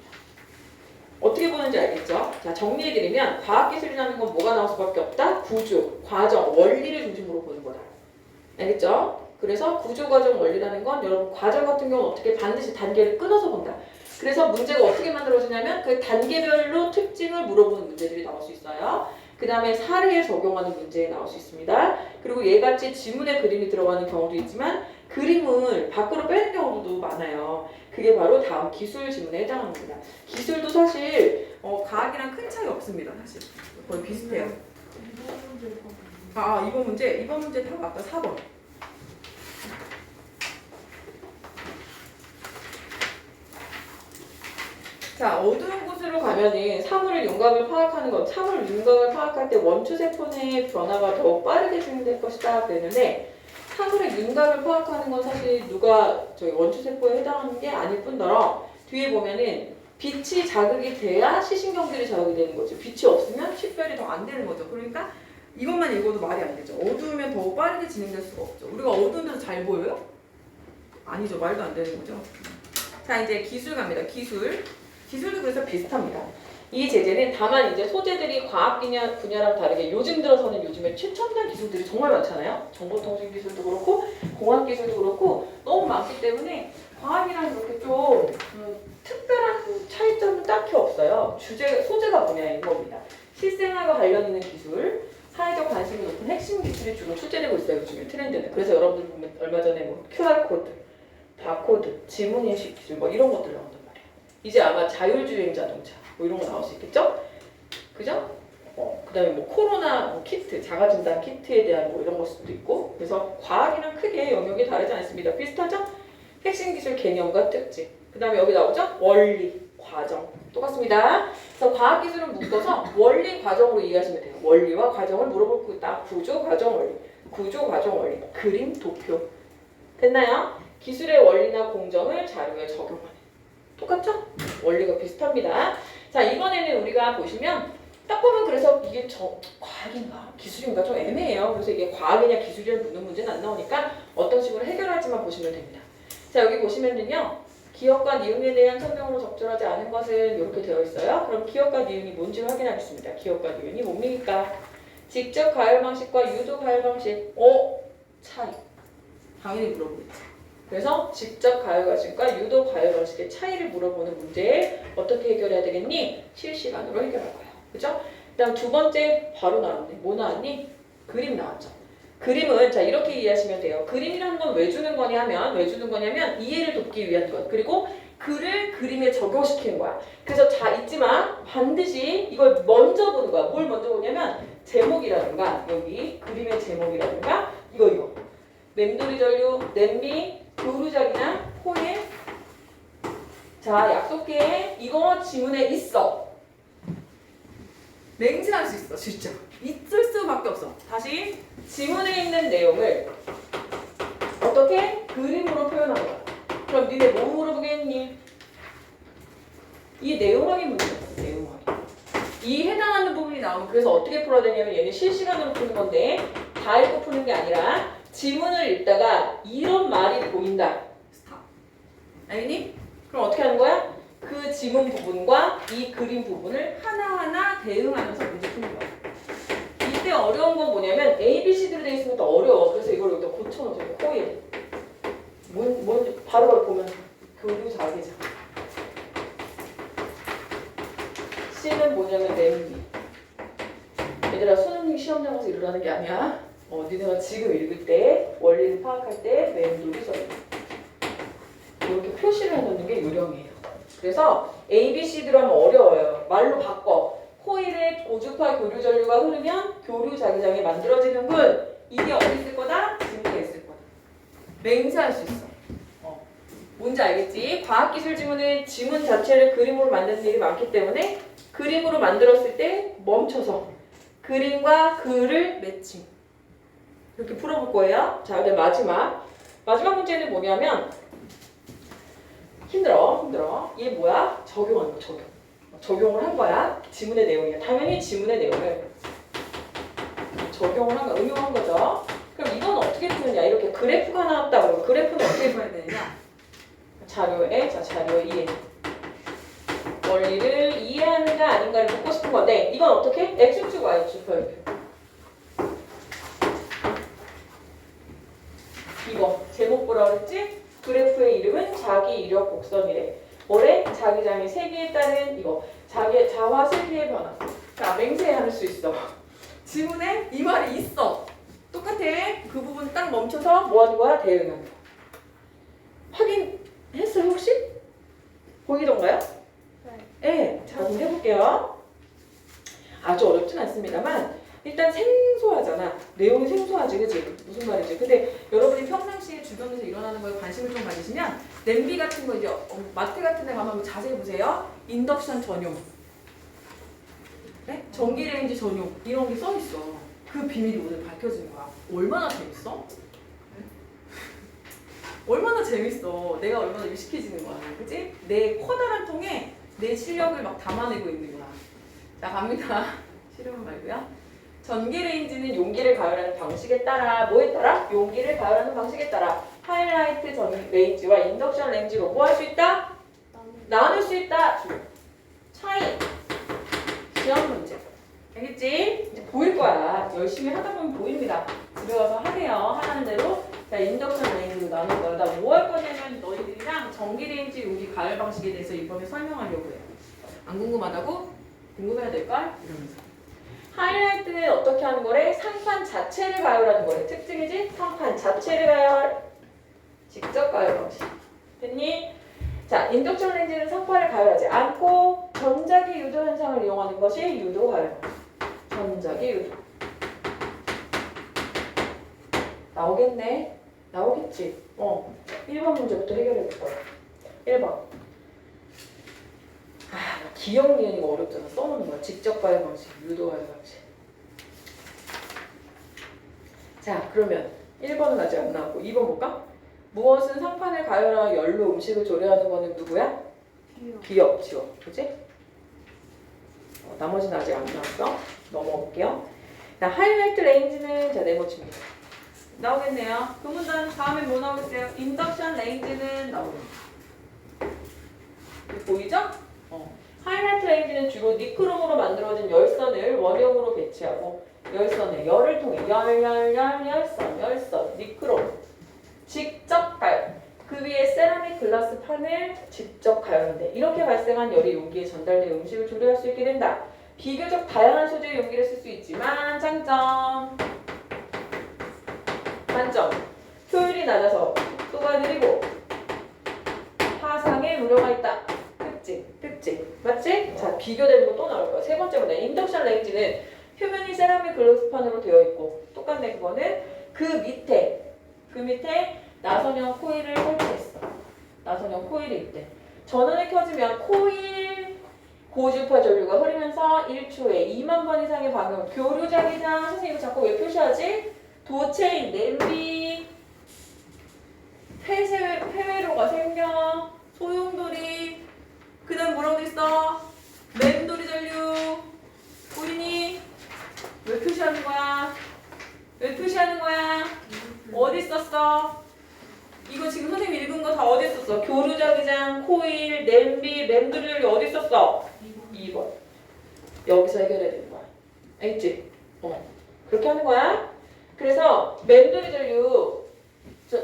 어떻게 보는지 알겠죠? 자, 정리해드리면 과학기술이라는 건 뭐가 나올 수밖에 없다? 구조, 과정, 원리를 중심으로 보는 거다. 알겠죠? 그래서 구조, 과정, 원리라는 건 여러분 과정 같은 경우는 어떻게 반드시 단계를 끊어서 본다. 그래서 문제가 어떻게 만들어지냐면 그 단계별로 특징을 물어보는 문제들이 나올 수 있어요. 그 다음에 사례에 적용하는 문제 나올 수 있습니다. 그리고 얘같이 지문에 그림이 들어가는 경우도 있지만 그림을 밖으로 빼는 경우도 많아요. 그게 바로 다음 기술 지문에 해당합니다. 기술도 사실 과학이랑 큰 차이 없습니다. 사실 거의 비슷해요. 이번 문제 다 아까 4번. 자, 어두운 곳으로 가면은 사물의 윤곽을 파악하는 것, 사물 윤곽을 파악할 때 원추세포 내의 변화가 더욱 빠르게 진행될 것이다 그랬는데 사물의 윤곽을 파악하는 건 사실 누가 저희 원추세포에 해당하는 게 아닐 뿐더러 뒤에 보면은 빛이 자극이 돼야 시신경들이 자극이 되는 거죠. 빛이 없으면 식별이 더 안 되는 거죠. 그러니까 이것만 읽어도 말이 안 되죠. 어두우면 더욱 빠르게 진행될 수가 없죠. 우리가 어두운 데서 잘 보여요? 아니죠. 말도 안 되는 거죠. 자, 이제 기술 갑니다. 기술도 그래서 비슷합니다. 이 제재는 다만 이제 소재들이 과학 분야랑 다르게 요즘 들어서는 요즘에 최첨단 기술들이 정말 많잖아요. 정보통신 기술도 그렇고 공학 기술도 그렇고 너무 많기 때문에 과학이랑 그렇게 좀 특별한 차이점은 딱히 없어요. 소재가 분야인 겁니다. 실생활과 관련 있는 기술, 사회적 관심이 높은 핵심 기술이 주로 출제되고 있어요. 요즘에 트렌드는. 그래서 여러분들 보면 얼마 전에 뭐 QR코드, 바코드, 지문인식 기술 뭐 이런 것들 나온단 말이에요. 이제 아마 자율주행 자동차 뭐 이런 거 나올 수 있겠죠? 그죠? 그 다음에 뭐 코로나 뭐 키트, 자가진단 키트에 대한 뭐 이런 걸 수도 있고 그래서 과학이랑 크게 영역이 다르지 않습니다. 비슷하죠? 핵심 기술 개념과 특징 그 다음에 여기 나오죠? 원리, 과정 똑같습니다. 그래서 과학기술은 묶어서 원리, 과정으로 이해하시면 돼요. 원리와 과정을 물어볼 거 있다. 구조, 과정, 원리 구조, 과정, 원리 그림, 도표 됐나요? 기술의 원리나 공정을 자료에 적용하는 똑같죠? 원리가 비슷합니다. 자, 이번에는 우리가 보시면 딱 보면 그래서 이게 과학인가 기술인가 좀 애매해요. 그래서 이게 과학이냐 기술이냐 묻는 문제는 안 나오니까 어떤 식으로 해결할지만 보시면 됩니다. 자, 여기 보시면은요. 기억과 니은에 대한 설명으로 적절하지 않은 것은 이렇게 되어 있어요. 그럼 기억과 니은이 뭔지 확인하겠습니다. 기억과 니은이 뭡니까? 직접 가열 방식과 유도 가열 방식. 차이. 당연히 물어보겠지. 그래서 직접 가열 방식과 유도 가열 방식의 차이를 물어보는 문제에 어떻게 해결해야 되겠니? 실시간으로 해결할 거예요. 그죠? 그다음 두 번째 바로 나왔네. 뭐 나왔니? 그림 나왔죠. 그림은 자 이렇게 이해하시면 돼요. 그림이라는 건 왜 주는 거냐면 이해를 돕기 위한 것. 그리고 글을 그림에 적용시키는 거야. 그래서 자 잊지마. 반드시 이걸 먼저 보는 거야. 뭘 먼저 보냐면 제목이라든가 여기 그림의 제목이라든가 이거 맴돌이 전류, 냄비, 교류작이나 포에 자 약속해. 이거 지문에 있어. 맹세할 수 있어. 진짜. 있을 수밖에 없어. 다시 지문에 있는 내용을 어떻게? 그림으로 표현한 거야. 그럼 니네 뭐 물어보겠니? 이 내용 확인 문제였어. 내용 확인. 이 해당하는 부분이 나오면 그래서 어떻게 풀어야 되냐면 얘는 실시간으로 푸는 건데 다 읽고 푸는 게 아니라 지문을 읽다가 이런 말이 보인다. 스탑. 알겠니? 그럼 어떻게 하는 거야? 그 지문 부분과 이 그림 부분을 하나하나 대응하면서 문제 푸는 거야. 이때 어려운 건 뭐냐면 A, B, C로 되어 있으면 더 어려워. 그래서 이걸 여기다 고쳐놓으세요. 코에. 뭔지 바로 보면 교류 자기장. C는 뭐냐면 냄비. 얘들아 수능 시험장 가서 일어나는 게 아니야. 니네가 지금 읽을 때 원리를 파악할 때 맴돌이 전류. 이렇게 표시를 해놓는 게 요령이에요. 그래서 A, B, C 들어가면 어려워요. 말로 바꿔. 코일에 고주파 교류 전류가 흐르면 교류 자기장이 만들어지는군. 이게 어디 있을 거다? 지문에 있을 거다. 맹세할 수 있어. 뭔지 알겠지? 과학기술 지문은 지문 자체를 그림으로 만드는 일이 많기 때문에 그림으로 만들었을 때 멈춰서 그림과 글을 매칭. 이렇게 풀어볼 거예요. 자, 그다음 마지막 문제는 뭐냐면 힘들어. 얘 뭐야? 적용하는 거, 적용을 한 거야. 지문의 내용이야. 당연히 지문의 내용을 적용을 한 거, 응용한 거죠. 그럼 이건 어떻게 푸느냐? 이렇게 그래프가 나왔다고. 그래프는 어떻게 봐야 되느냐? 자료에, 자, 자료 이해. 원리를 이해하는가 아닌가를 묻고 싶은 건데, 이건 어떻게? X축, Y축 별표. 이거 제목 뭐라 그랬지? 그래프의 이름은 자기 이력 곡선이래. 뭐래? 자기장의 세기에 따른 이거. 자기 자화 세기의 변화. 자, 맹세할 수 있어. 지문에 이 말이 있어. 똑같아. 그 부분 딱 멈춰서 뭐 하는 거야? 대응하는 거. 확인했어요 혹시? 보이던가요? 네. 자, 그럼 해볼게요. 아주 어렵진 않습니다만 일단 생소하잖아. 내용이 생소하지, 그치? 무슨 말이지? 근데 여러분이 평상시에 주변에서 일어나는 거에 관심을 좀 가지시면 냄비 같은 거 이제 마트 같은 데 가면 자세히 보세요. 인덕션 전용, 네? 전기레인지 전용 이런 게 써 있어. 그 비밀이 오늘 밝혀지는 거야. 얼마나 재밌어? 얼마나 재밌어. 내가 얼마나 유식해지는 거야. 그치? 내 커다란 통에 내 실력을 막 담아내고 있는 거야. 자, 갑니다. 싫으면 말고요. 전기레인지는 용기를 가열하는 방식에 따라 뭐에 따라? 용기를 가열하는 방식에 따라 하이라이트 전기레인지와 인덕션 레인지로 뭐 할 수 있다? 나눌 수 있다. 차이. 시험 문제. 알겠지? 이제 보일 거야. 열심히 하다 보면 보입니다. 집에 가서 하세요. 하라는 대로. 자, 인덕션 레인지로 나눌 거야. 나 뭐 할 거냐면 너희들이랑 전기레인지 용기 가열 방식에 대해서 이번에 설명하려고 해요. 안 궁금하다고? 궁금해야 될걸? 이러면서. 하이라이트는 어떻게 하는 거래? 상판 자체를 가열하는 거래. 특징이지? 상판 자체를 가열. 직접 가열 방식. 됐니? 자, 인덕션 레인지는 상판을 가열하지 않고 전자기 유도 현상을 이용하는 것이 유도 가열. 전자기 유도. 나오겠네? 나오겠지? 1번 문제부터 해결해 볼 거야. 1번. 기억 니은이가 어렵잖아. 써놓는 거야. 직접 가열 방식, 유도 가열 방식. 자, 그러면 1번은 아직 안 나왔고 2번 볼까? 무엇은 상판을 가열하여 열로 음식을 조리하는 거는 누구야? 기억, 지워. 그치? 나머지는 아직 안 나왔어. 넘어올게요. 자, 하이라이트 레인지는 자, 네모칩니다. 나오겠네요. 그 문단 다음에 뭐 나오겠어요? 인덕션 레인지는 나오겠네요. 보이죠? 하이라이트 레인지는 주로 니크롬으로 만들어진 열선을 원형으로 배치하고 열선에 열을 통해 열선, 니크롬 직접 가열. 그 위에 세라믹 글라스 판을 직접 가열한대. 이렇게 발생한 열이 용기에 전달돼 음식을 조리할 수 있게 된다. 비교적 다양한 소재의 용기를 쓸 수 있지만 장점, 단점, 효율이 낮아서 속도가 느리고 파상에 우려가 있다. 특징. 맞지? 자, 비교되는 거 또 나올 거야. 세 번째 문제. 인덕션 레인지는 표면이 세라믹 글라스판으로 되어 있고 똑같네. 그거는 그 밑에 나선형 코일을 설치했어. 나선형 코일이 있대. 전원이 켜지면 코일 고주파 전류가 흐르면서 1초에 2만 번 이상의 방향. 교류 자기장. 선생님 이거 자꾸 왜 표시하지? 도체인, 냄비, 폐회로가 생겨. 소용돌이. 그 다음 뭐라고 돼있어? 맴돌이 전류. 보이니? 왜 표시하는 거야? 어디 썼어? 이거 지금 선생님 읽은 거 다 어디 썼어? 교류자기장, 코일, 냄비, 맴돌이 전류 어디 썼어? 2번. 여기서 해결해야 되는 거야. 알겠지? 그렇게 하는 거야. 그래서 맴돌이 전류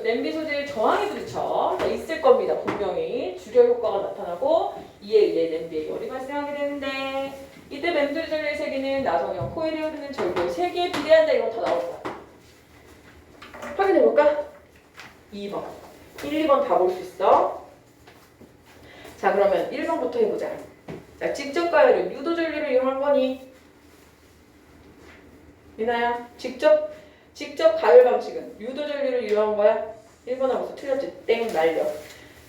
냄비 소재에 저항이 부딪혀 있을 겁니다. 분명히 줄여 효과가 나타나고 이에 의해 냄비에 열이 발생하게 되는데 이때 맴돌이 전류의 세기는 나선형 코일에 흐르는 전류의 세기에 비례한다. 이거 다 나올 거야. 확인해볼까? 2번 1, 2번 다 볼 수 있어. 자, 그러면 1번부터 해보자. 자, 직접 가열은 유도 전류를 이용한 거니? 미나야, 직접 가열 방식은 유도 전류를 이용한 거야? 1번하고서 틀렸지? 땡 날려.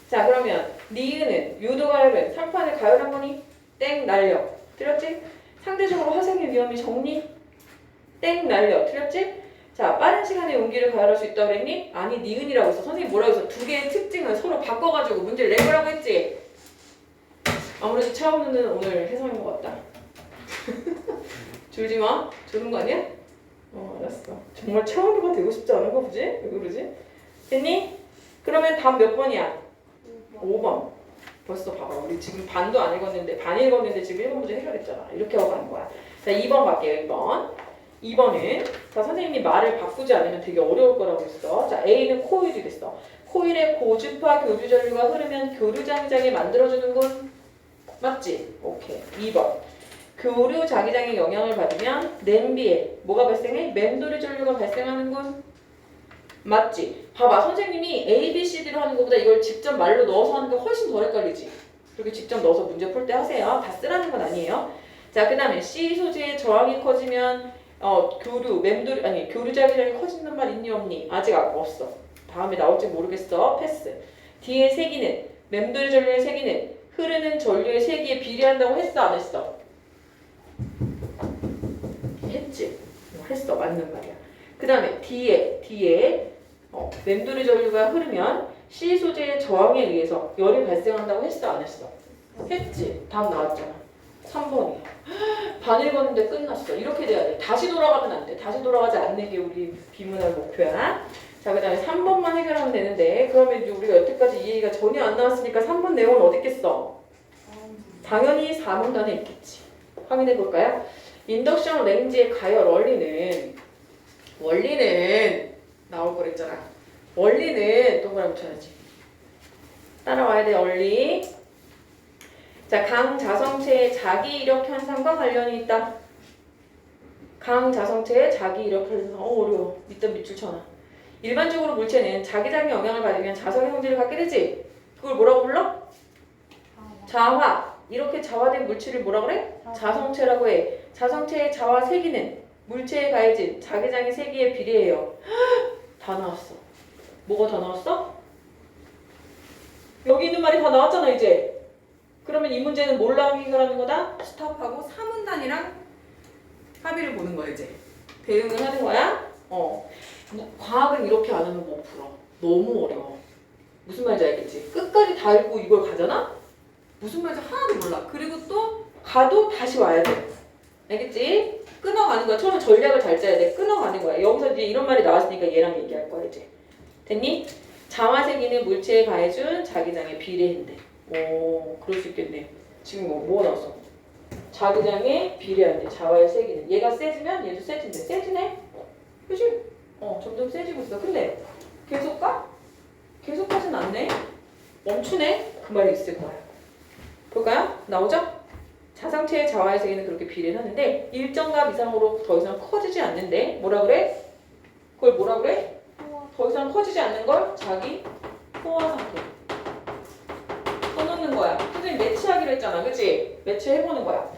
자, 그러면 니은은 유도 가열은 상판을 가열한 거니? 땡 날려. 틀렸지? 상대적으로 화생의 위험이 적니? 땡 날려. 틀렸지? 자, 빠른 시간에 용기를 가열할 수 있다고 그랬니? 아니, 니은이라고 했어. 선생님 뭐라고 했어? 두 개의 특징을 서로 바꿔가지고 문제를 내보라고 했지? 아무래도 차은우는 오늘 해성인 것 같다. 졸지 마. 졸은 거 아니야? 알았어. 정말 최원우가 되고 싶지 않은 거 보지? 왜 그러지? 됐니? 그러면 답 몇 번이야? 5번. 벌써 봐봐. 우리 지금 반도 안 읽었는데, 반 읽었는데 지금 1번 문제 해결했잖아. 이렇게 하고 가는 거야. 자, 2번 갈게요. 2번. 2번은, 자, 선생님이 말을 바꾸지 않으면 되게 어려울 거라고 했어. 자, A는 코일이 됐어. 코일에 고주파 교류 전류가 흐르면 교류 자기장이 만들어주는 군. 맞지? 오케이. 2번. 교류 자기장의 영향을 받으면 냄비에 뭐가 발생해? 맴돌이 전류가 발생하는군. 맞지? 봐봐. 선생님이 A, B, C, D로 하는 것보다 이걸 직접 말로 넣어서 하는 게 훨씬 더 헷갈리지? 그렇게 직접 넣어서 문제 풀 때 하세요. 다 쓰라는 건 아니에요. 자, 그 다음에 C 소지의 저항이 커지면 교류 자기장이 커진단 말 있니 없니? 아직 없어. 다음에 나올지 모르겠어. 패스. D의 세기는 맴돌이 전류의 세기는 흐르는 전류의 세기에 비례한다고 했어 안 했어? 했지? 했어. 맞는 말이야. 그 다음에 D에 맴돌이 전류가 흐르면 C 소재의 저항에 의해서 열이 발생한다고 했어 안 했어? 했지? 답 나왔잖아. 3번이야. 반 읽었는데 끝났어. 이렇게 돼야 돼. 다시 돌아가면 안 돼. 다시 돌아가지 않는 게 우리 비문학 목표야. 자, 그 다음에 3번만 해결하면 되는데, 그러면 이제 우리가 여태까지 이 얘기가 전혀 안 나왔으니까 3번 내용은 어디 있겠어? 당연히 4문단에 있겠지. 확인해 볼까요? 인덕션 레인지의 가열 원리는 나올 거랬잖아. 원리는 동그라미 쳐야지. 따라와야 돼. 원리. 자, 강자성체의 자기 이력 현상과 관련이 있다. 강자성체의 자기 이력 현상. 어려워. 밑단 밑줄 쳐놔. 일반적으로 물체는 자기장의 영향을 받으면 자석의 성질을 갖게 되지. 그걸 뭐라고 불러? 자화. 이렇게 자화된 물질을 뭐라 그래? 자성체라고 해. 자성체의 자화 세기는 물체에 가해진 자기장의 세기에 비례해요. 다 나왔어. 뭐가 다 나왔어? 여기 있는 말이 다 나왔잖아 이제. 그러면 이 문제는 뭘로 해결하는 거다? 스탑하고 3문단이랑 합의를 보는 거야 이제. 대응을 하는 거야. 과학은 이렇게 안 하면 못 풀어. 너무 어려워. 무슨 말인지 알겠지? 끝까지 다 읽고 이걸 가잖아? 무슨 말인지 하나도 몰라. 그리고 또 가도 다시 와야 돼. 알겠지? 끊어가는 거야. 처음에 전략을 잘 짜야 돼. 끊어가는 거야. 여기서 이제 이런 말이 나왔으니까 얘랑 얘기할 거야 이제. 됐니? 자화세기는 물체에 가해준 자기장에 비례한대. 오, 그럴 수 있겠네. 지금 뭐가 나왔어? 자기장에 비례한대. 자화의 세기는. 얘가 세지면 얘도 세진대. 세지네? 그치? 점점 세지고 있어. 근데 계속 가? 계속 하진 않네? 멈추네? 그 말이 있을 거야. 볼까요? 나오죠? 자성체의 자화의 세기는 그렇게 비례를 하는데 일정 값 이상으로 더 이상 커지지 않는데 뭐라 그래? 그걸 뭐라 그래? 더 이상 커지지 않는 걸 자기 포화 상태. 써놓는 거야. 선생님 매치하기로 했잖아. 그치? 매치해보는 거야.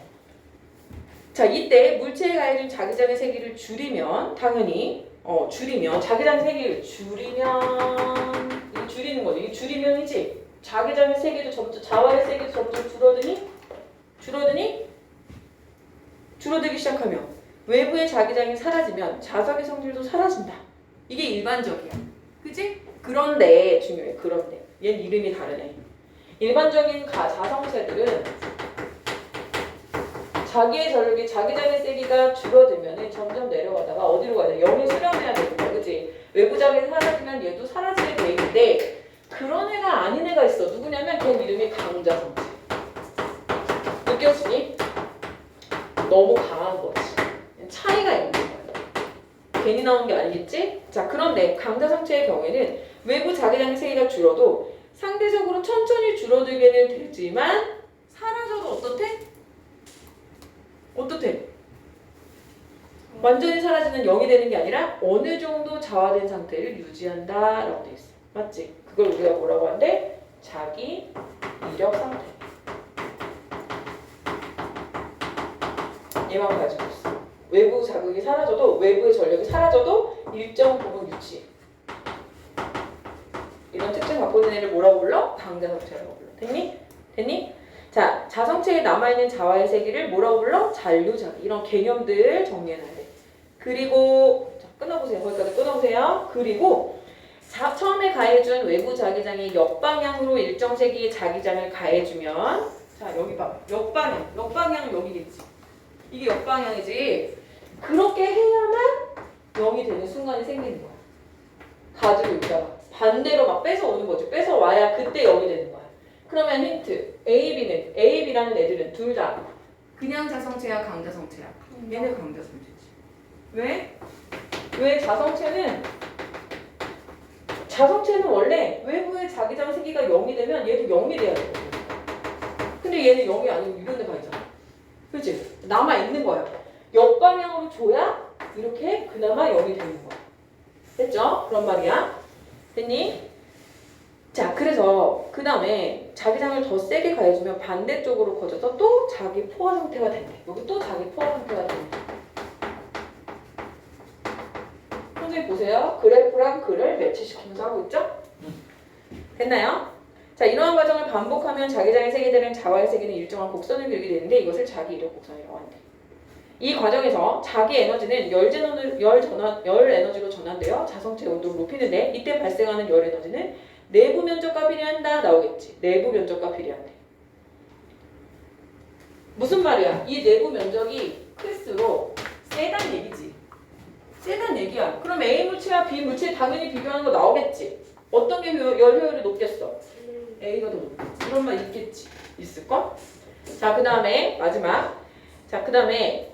자, 이때 물체에 가해준 자기장의 세기를 줄이면 당연히 줄이면 자기장의 세기를 줄이면 이거 줄이는 거지. 이게 줄이면이지. 자기장의 세기도 점점 자화의 세기도 점점 줄어들기 시작하면 외부의 자기장이 사라지면 자석의 성질도 사라진다. 이게 일반적이야. 그치? 그런데 중요해. 그런데 얘는 이름이 다르네. 일반적인 자성체들은 자기의 전력이 자기장의 세기가 줄어들면 점점 내려가다가 어디로 가야 돼? 0에 수렴해야 되는 거야. 그치? 외부 자기장이 사라지면 얘도 사라지게 돼 있는데 그런 애가 아닌 애가 있어. 누구냐면 걔 이름이 강자성체. 느껴지니? 너무 강한 거지. 차이가 있는 거야. 괜히 나온 게 아니겠지? 자, 그런데 강자성체의 경우에는 외부 자기장의 세기가 줄어도 상대적으로 천천히 줄어들게는 되지만 사라져도 어떻대? 완전히 사라지는 0이 되는 게 아니라 어느 정도 자화된 상태를 유지한다 라고 돼 있어. 맞지? 그걸 우리가 뭐라고 한대? 자기 이력 상태. 얘만 가지고 있어. 외부 자극이 사라져도 외부의 전력이 사라져도 일정 부분 유지. 이런 특징 갖고 있는 애를 뭐라고 불러? 강자성체라고 불러. 됐니? 자, 자성체에 남아있는 자화의 세기를 뭐라고 불러? 잔류자기. 이런 개념들 정리해놔야 돼. 그리고 자, 끊어보세요. 거기까지 끊어보세요. 그리고 처음에 가해준 외부 자기장이 역방향으로 일정 세기의 자기장을 가해주면 자, 여기 봐. 역방향은 여기겠지. 이게 역방향이지. 그렇게 해야만 0이 되는 순간이 생기는 거야. 가지고 있다가 반대로 막 뺏어오는 거지. 뺏어와야 그때 0이 되는 거야. 그러면 힌트. AB라는 애들은 둘 다 그냥 자성체야, 강자성체야? 얘네 강자성체지. 왜? 왜 자성체는 원래 외부의 자기장 세기가 0이 되면 얘도 0이 돼야 돼. 근데 얘는 0이 아니고 이런 데가 있잖아. 그렇지? 남아있는 거야. 역방향으로 줘야 이렇게 그나마 0이 되는 거야. 됐죠? 그런 말이야. 됐니? 자, 그래서 그 다음에 자기장을 더 세게 가해주면 반대쪽으로 커져서 또 자기 포화 상태가 된대. 여기 또 자기 포화 상태가 된대. 선생님 보세요. 그래프랑 글을 매치시키면서 하고 있죠? 됐나요? 자, 이러한 과정을 반복하면 자기장의 세기들은 자와의 세기는 일정한 곡선을 그리게 되는데 이것을 자기 이력 곡선이라고 한대. 이 과정에서 자기 에너지는 열 에너지로 전환되어 자성체 온도를 높이는데 이때 발생하는 열 에너지는 내부 면적과 비례한다 나오겠지. 내부 면적과 비례한대. 무슨 말이야? 이 내부 면적이 클수록 세단 얘기지. 세단 얘기야. 그럼 A 물체와 B 물체 당연히 비교하는 거 나오겠지. 어떤 게 열 효율이 높겠어? A가 더 높겠지. 그런 말 있겠지. 있을걸? 자, 그 다음에 마지막. 자, 그 다음에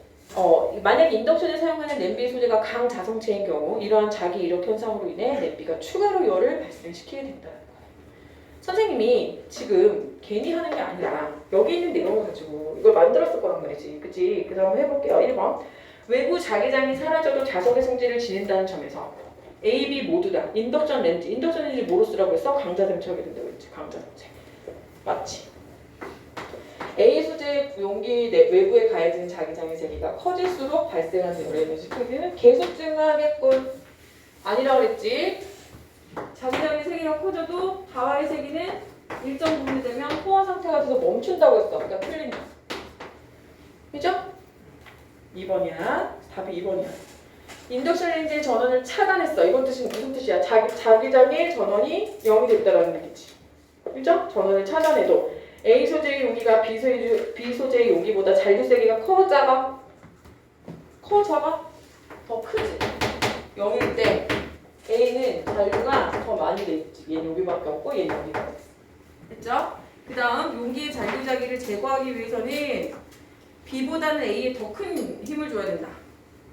만약 인덕션에 사용하는 냄비 소재가 강자성체인 경우 이러한 자기 이력 현상으로 인해 냄비가 추가로 열을 발생시키게 된다는 거예요. 선생님이 지금 괜히 하는 게 아니라 여기 있는 내용을 가지고 이걸 만들었을 거란 말이지. 그치? 그 다음 해볼게요. 1번. 외부 자기장이 사라져도 자석의 성질을 지닌다는 점에서 A, B 모두 다 인덕션 렌즈. 인덕션 렌즈 뭐로 쓰라고 했어? 강자성체 하게 된다고 했지. 강자성체. 맞지? A 소재의 용기 외부에 가해지는 자기장의 세기가 커질수록 발생하는 열의 에너지 크기는 계속 증가하겠군. 아니라고 그랬지. 자기장의 세기가 커져도 자와의 세기는 일정 부분이 되면 포화 상태가 돼서 멈춘다고 했어. 그러니까 틀린다. 그죠? 2번이야. 답이 2번이야. 인덕션 렌즈의 전원을 차단했어. 이건 뜻이 무슨 뜻이야? 자기장의 전원이 0이 됐다라는 얘기지. 그죠? 전원을 차단해도 A 소재의 용기가 B 소재의 용기보다 잔류 세기가 커 작아? 커 작아? 더 크지. 0일 때 A는 잔류가 더 많이 돼 있지. 얘는 여기밖에 없고 얘는 여기가 있어. 됐죠? 그 다음 용기의 잔류자기를 제거하기 위해서는 B보다는 A에 더 큰 힘을 줘야 된다.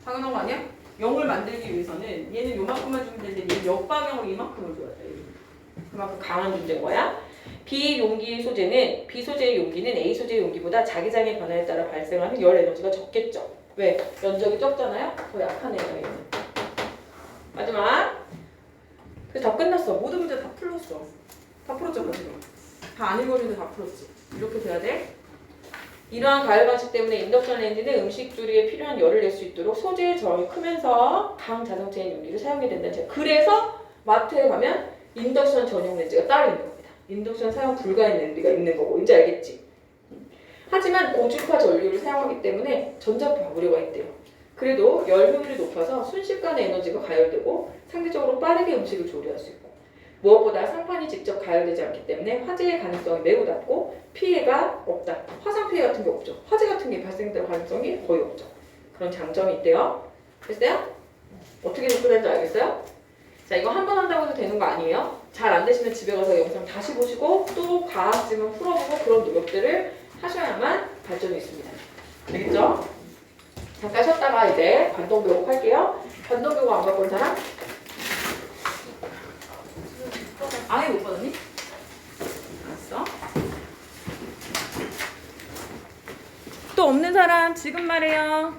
당연한 거 아니야? 0을 만들기 위해서는 얘는 요만큼만 주면 되는데 얘는 역방향으로 이만큼을 줘야 돼. 그만큼 강한 존재인 거야. B 용기 소재는 B 소재의 용기는 A 소재의 용기보다 자기장의 변화에 따라 발생하는 열 에너지가 적겠죠. 왜? 면적이 적잖아요. 더 약한 애가 얘는. 마지막. 그래서 다 끝났어. 모든 문제 다 풀었어. 다 풀었잖아 지금. 다 안 읽어주는데 다 풀었지. 이렇게 돼야 돼. 이러한 가열 방식 때문에 인덕션 렌즈는 음식 조리에 필요한 열을 낼 수 있도록 소재의 저항이 크면서 강자성체인 용기를 사용하게 된다는. 그래서 마트에 가면 인덕션 전용 렌즈가 따로 있는 겁니다. 인덕션 사용 불가인 렌즈가 있는 거고 이제 알겠지? 하지만 고주파 전류를 사용하기 때문에 전자파 우려가 있대요. 그래도 열 효율이 높아서 순식간에 에너지가 가열되고 상대적으로 빠르게 음식을 조리할 수 있고 무엇보다 상판이 직접 가열되지 않기 때문에 화재의 가능성이 매우 낮고 피해가 없다. 화상 피해 같은 게 없죠. 화재 같은 게 발생될 가능성이 거의 없죠. 그런 장점이 있대요. 됐어요? 어떻게 접근할지 알겠어요? 자, 이거 한 번 한다고 해도 되는 거 아니에요? 잘 안 되시면 집에 가서 영상 다시 보시고 또 과학지문 풀어보고 그런 노력들을 하셔야만 발전이 있습니다. 알겠죠? 잠깐 쉬었다가 이제 반동교복 할게요. 반동교복 안 갖고 온 사람? 아예 못 받았니? 알았어. 또 없는 사람 지금 말해요.